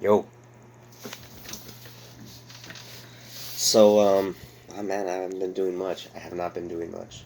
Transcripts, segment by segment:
Yo. So, oh man, I haven't been doing much. I have not been doing much.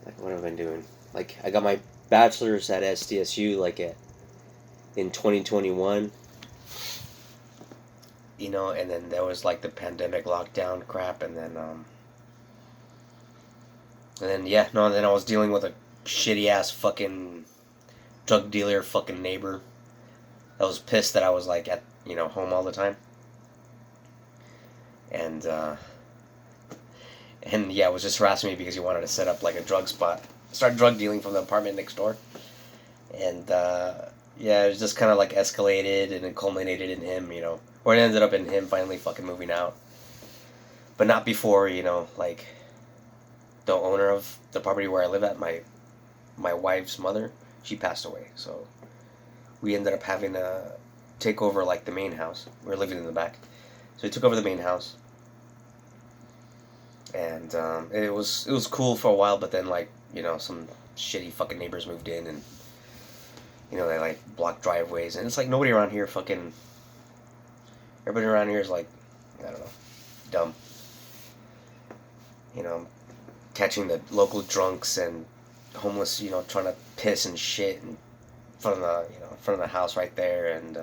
Like, what have I been doing? Like, I got my bachelor's at SDSU, in 2021. And then there was like the pandemic lockdown crap, and then I was dealing with a shitty ass fucking drug dealer fucking neighbor that was pissed that I was like at, home all the time. And, and yeah, was just harassing me because he wanted to set up like a drug spot, start drug dealing from the apartment next door. And yeah, it was just kind of like escalated and it culminated in him, or it ended up in him finally fucking moving out. But not before, like the owner of the property where I live at, my wife's mother, she passed away. So we ended up having to take over like the main house. We were living in the back, so we took over the main house, and it was cool for a while. But then like some shitty fucking neighbors moved in and they like block driveways, and it's like nobody around here fucking. Everybody around here is like, I don't know, dumb. You know, catching the local drunks and homeless, trying to piss and shit in front of the house right there, and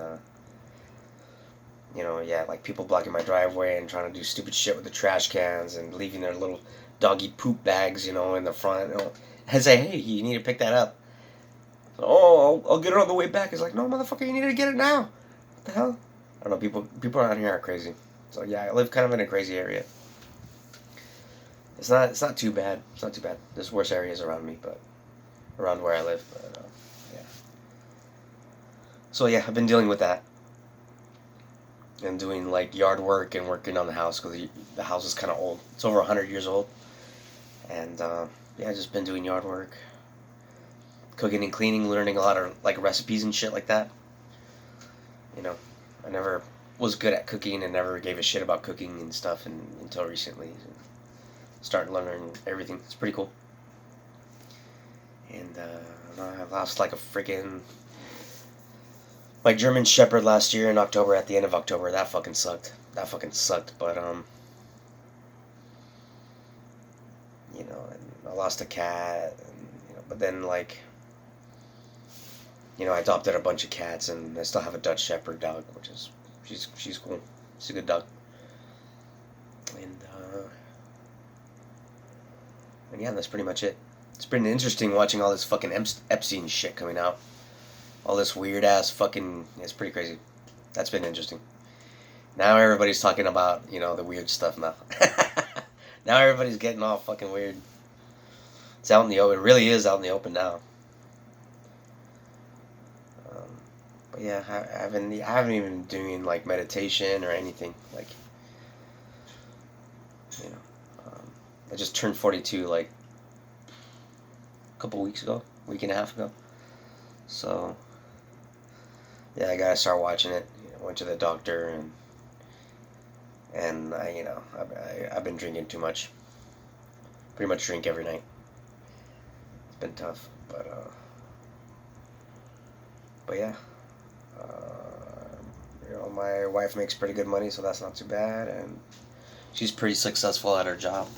yeah, like people blocking my driveway and trying to do stupid shit with the trash cans and leaving their little doggy poop bags, in the front. I say, hey, you need to pick that up. Oh, I'll get it on the way back. It's like, no, motherfucker, you need to get it now. What the hell? I don't know. People around here are crazy. So yeah, I live kind of in a crazy area. It's not too bad. It's not too bad. There's worse areas around me, but around where I live. But, yeah. So yeah, I've been dealing with that and doing like yard work and working on the house because the house is kind of old. It's over 100 years old, and yeah, I've just been doing yard work, cooking and cleaning, learning a lot of like recipes and shit like that. You know, I never was good at cooking and never gave a shit about cooking and stuff until recently. Started learning everything. It's pretty cool. And I lost like a freaking my German Shepherd last year in October. At the end of October, that fucking sucked. That fucking sucked. But and I lost a cat. And, but then like I adopted a bunch of cats, and I still have a Dutch Shepherd dog, which is she's cool. She's a good dog. And and yeah, that's pretty much it. It's been interesting watching all this fucking Epstein shit coming out. All this weird ass fucking. It's pretty crazy. That's been interesting. Now everybody's talking about the weird stuff now. Now everybody's getting all fucking weird. It's out in the open. It really is out in the open now. Um, but yeah, I haven't even been doing like meditation or anything like you know. I just turned 42 like a couple weeks ago, week and a half ago. So yeah, I gotta start watching it. Went to the doctor and I've been drinking too much. Pretty much drink every night. It's been tough, but yeah. My wife makes pretty good money, so that's not too bad, and she's pretty successful at her job.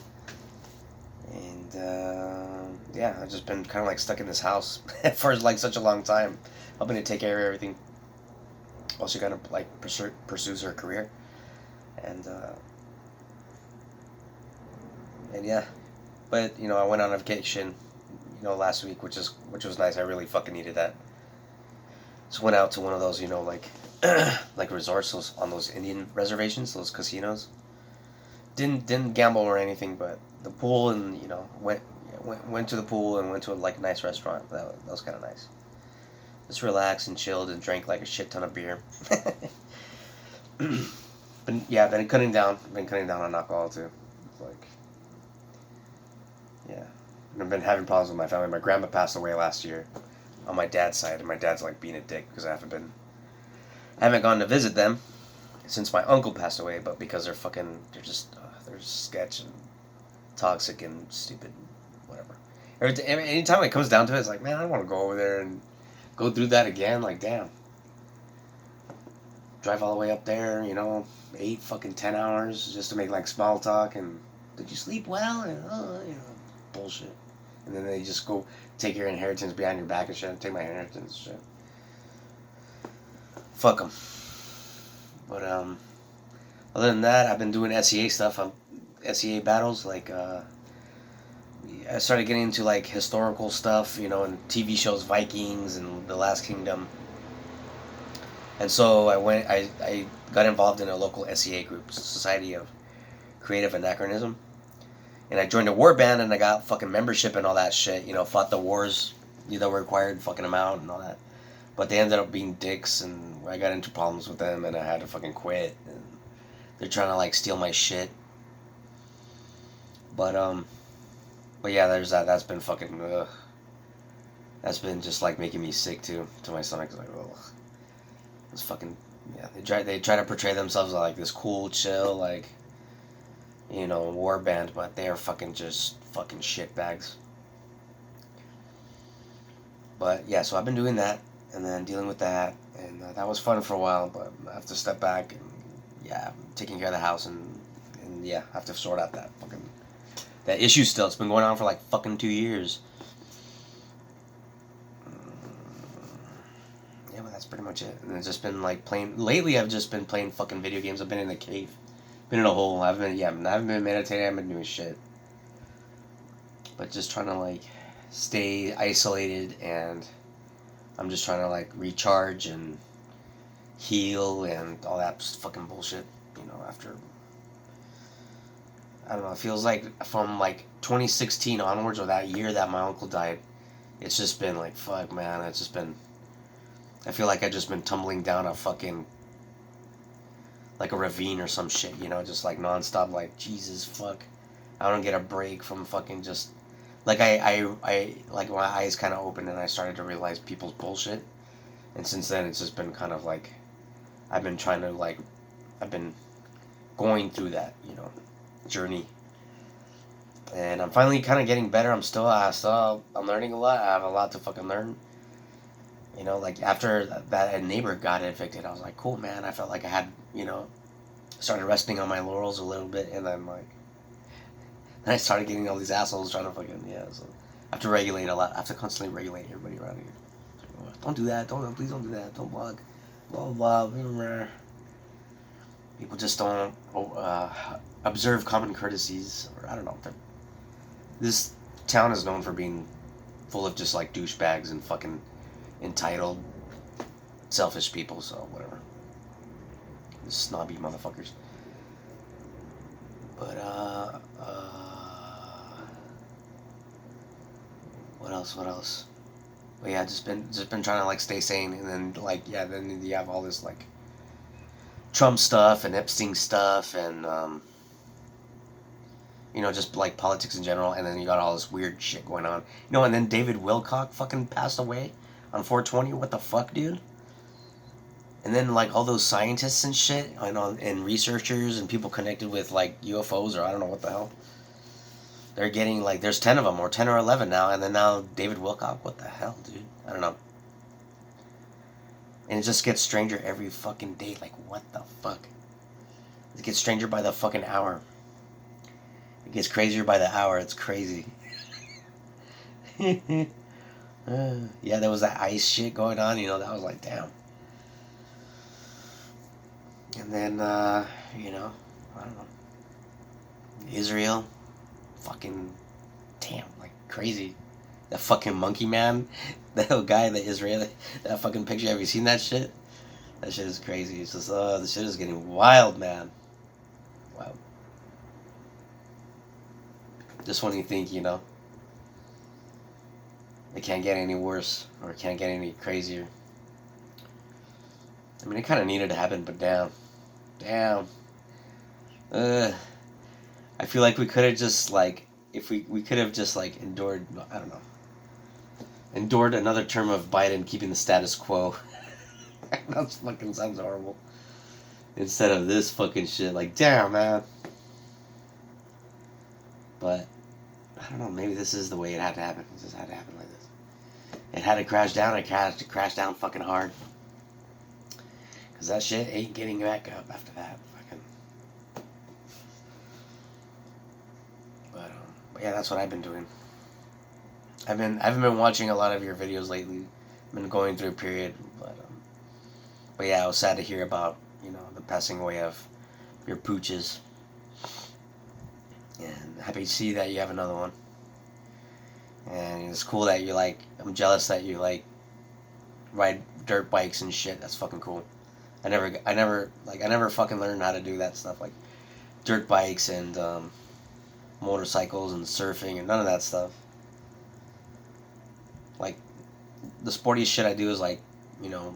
And yeah, I've just been kind of like stuck in this house for like such a long time, helping to take care of everything while she kind of like pursues her career. And and yeah, but I went on a vacation, last week, which was nice. I really fucking needed that. Just went out to one of those, like like resorts, on those Indian reservations, those casinos. Didn't gamble or anything, but the pool, and went to the pool and went to a like nice restaurant. That was kind of nice. Just relaxed and chilled and drank like a shit ton of beer. But yeah, been cutting down on alcohol too. Like yeah, and I've been having problems with my family. My grandma passed away last year on my dad's side, and my dad's like being a dick because I haven't gone to visit them since my uncle passed away, but because they're sketch and toxic and stupid, whatever. Anytime it comes down to it, it's like, man, I don't want to go over there and go through that again. Like, damn. drive all the way up there, 8 fucking 10 hours just to make like small talk and did you sleep well? And bullshit. And then they just go take your inheritance behind your back and shit. Take my inheritance and shit. Fuck them. But other than that, I've been doing SEA stuff. SEA battles like I started getting into like historical stuff, and TV shows, Vikings and The Last Kingdom. And so I got involved in a local SEA group, Society of Creative Anachronism. And I joined a war band and I got fucking membership and all that shit, fought the wars that were required, fucking them out and all that. But they ended up being dicks and I got into problems with them and I had to fucking quit. And they're trying to like steal my shit. But yeah, there's that. That's been fucking, that's been just like making me sick too, to my stomach. Like, ugh. It's fucking, yeah. They try to portray themselves like this cool, chill, like, war band, but they are fucking just fucking shitbags. But yeah, so I've been doing that and then dealing with that, and that was fun for a while. But I have to step back and yeah, taking care of the house and yeah, I have to sort out that issue still. It's been going on for like fucking 2 years. Yeah, but that's pretty much it. And it's just been like playing. Lately, I've just been playing fucking video games. I've been in the cave, been in a hole. I haven't been meditating. I haven't been doing shit. But just trying to like stay isolated, and I'm just trying to like recharge and heal and all that fucking bullshit. After I don't know, it feels like from like 2016 onwards, or that year that my uncle died, it's just been like fuck, man. It's just been. I feel like I've just been tumbling down a fucking like a ravine or some shit, just like nonstop. Like Jesus, fuck. I don't get a break from fucking just like I like my eyes kind of opened and I started to realize people's bullshit, and since then it's just been kind of like I've been trying to like I've been going through that journey, and I'm finally kind of getting better. I'm learning a lot. I have a lot to fucking learn. Like after that neighbor got evicted, I was like, cool, man. I felt like I had, started resting on my laurels a little bit, and then like, then I started getting all these assholes trying to fucking, yeah. So I have to regulate a lot. I have to constantly regulate everybody around here. Don't do that. Please don't do that. Don't blog. Blah blah blah. People just don't observe common courtesies, or I don't know. This town is known for being full of just like douchebags and fucking entitled, selfish people, so whatever. Snobby motherfuckers. But what else? But yeah, just been trying to like stay sane, and then like yeah, then you have all this like Trump stuff and Epstein stuff, and just like politics in general, and then you got all this weird shit going on. And then David Wilcock fucking passed away on 420. What the fuck, dude? And then like all those scientists and shit, and researchers and people connected with like UFOs, or I don't know what the hell. They're getting like there's 10 of them, or 10 or 11 now, and then now David Wilcock. What the hell, dude? I don't know. And it just gets stranger every fucking day. Like what the fuck? It gets stranger by the fucking hour. It gets crazier by the hour. It's crazy. Yeah, there was that ice shit going on. That was like damn. And then, I don't know. Israel, fucking, damn, like crazy. That fucking monkey man, that guy, the Israeli, that fucking picture. Have you seen that shit? That shit is crazy. It's just, the shit is getting wild, man. Wow. Just when you think, it can't get any worse, or it can't get any crazier. I mean, it kind of needed to happen, but damn. I feel like we could have just like, if we could have just like endured, I don't know, endured another term of Biden keeping the status quo. That fucking sounds horrible. Instead of this fucking shit, like damn, man. But I don't know. Maybe this is the way it had to happen. It just had to happen like this. It had to crash down. It had to crash down fucking hard. Because Because that shit ain't getting back up after that. Fucking. But yeah, that's what I've been doing. I haven't been watching a lot of your videos lately. I've been going through a period, but yeah, I was sad to hear about the passing away of your pooches, and happy to see that you have another one. And it's cool that you like. I'm jealous that you like ride dirt bikes and shit. That's fucking cool. I never fucking learned how to do that stuff like dirt bikes and motorcycles and surfing and none of that stuff. Like the sportiest shit I do is like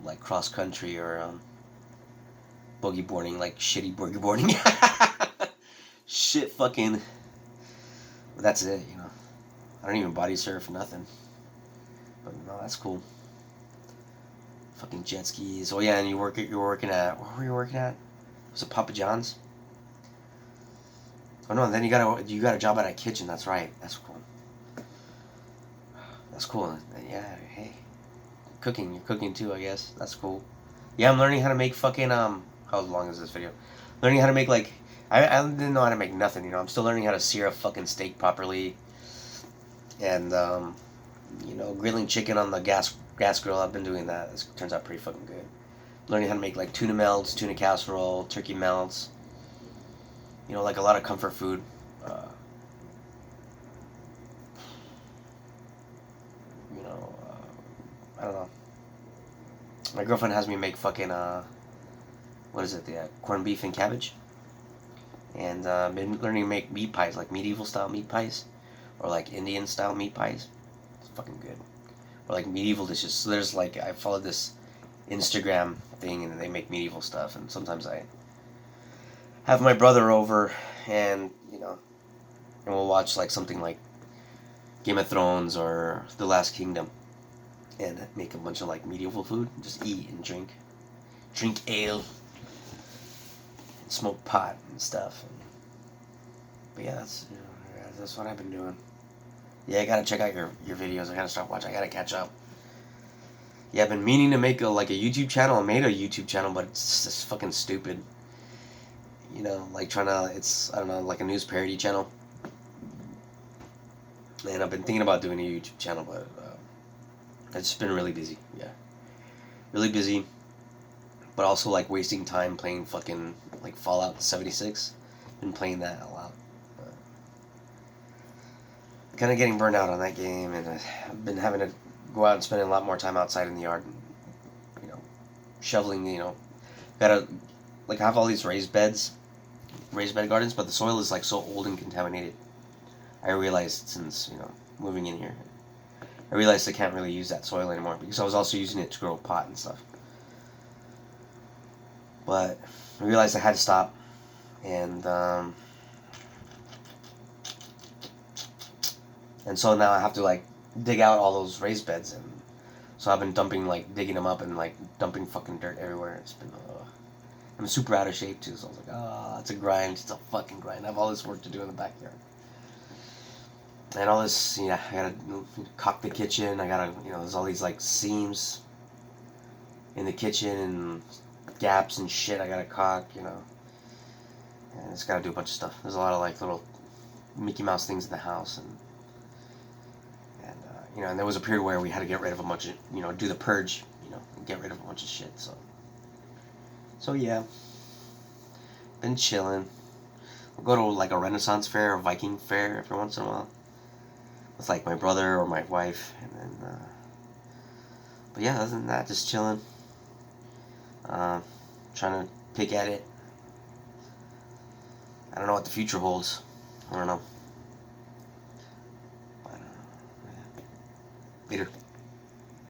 like cross country or boogie boarding, like shitty boogie boarding. Shit, fucking. That's it. I don't even body surf, nothing. But no, that's cool. Fucking jet skis. Oh yeah, and you're working at, where were you working at? Was it Papa John's? Oh no, and then you got a job at a kitchen. That's right. That's cool. That's cool. Yeah. Hey, cooking. You're cooking too, I guess. That's cool. Yeah, I'm learning how to make fucking How long is this video? Learning how to make like. I didn't know how to make nothing. I'm still learning how to sear a fucking steak properly. And grilling chicken on the gas grill. I've been doing that. It turns out pretty fucking good. Learning how to make like tuna melts, tuna casserole, turkey melts. Like a lot of comfort food. Uh, I don't know. My girlfriend has me make fucking what is it? The corned beef and cabbage. And been learning to make meat pies, like medieval style meat pies, or like Indian style meat pies. It's fucking good. Or like medieval dishes. So there's like I follow this Instagram thing, and they make medieval stuff. And sometimes I have my brother over, and and we'll watch like something like Game of Thrones or The Last Kingdom, and make a bunch of like medieval food. Just eat and drink ale, and smoke pot and stuff. But yeah, that's what I've been doing. Yeah, I gotta check out your videos. I gotta start watching. I gotta catch up. Yeah, I've been meaning to make a YouTube channel. I made a YouTube channel, but it's just fucking stupid. Like trying to, I don't know, like a news parody channel. And I've been thinking about doing a YouTube channel, but I've just been really busy. Yeah. Really busy. But also like wasting time playing fucking like Fallout 76. Been playing that a lot. Kind of getting burned out on that game, and I've been having to go out and spend a lot more time outside in the yard. Shoveling, gotta, like, have all these raised bed gardens, but the soil is like so old and contaminated. I realized since moving in here, I realized I can't really use that soil anymore because I was also using it to grow pot and stuff. But I realized I had to stop, and so now I have to like dig out all those raised beds, and so I've been digging them up and like dumping fucking dirt everywhere. It's been I'm super out of shape too, so I was like, it's a grind. It's a fucking grind. I have all this work to do in the backyard. And all this, I gotta caulk the kitchen. I gotta, there's all these like seams in the kitchen and gaps and shit I gotta caulk, And I just gotta do a bunch of stuff. There's a lot of like little Mickey Mouse things in the house, and and there was a period where we had to get rid of a bunch of, do the purge, and get rid of a bunch of shit. So yeah, been chilling. We'll go to like a Renaissance fair or Viking fair every once in a while with like my brother or my wife, and then. But yeah, other than that, just chilling. Trying to pick at it. I don't know what the future holds. I don't know. Later.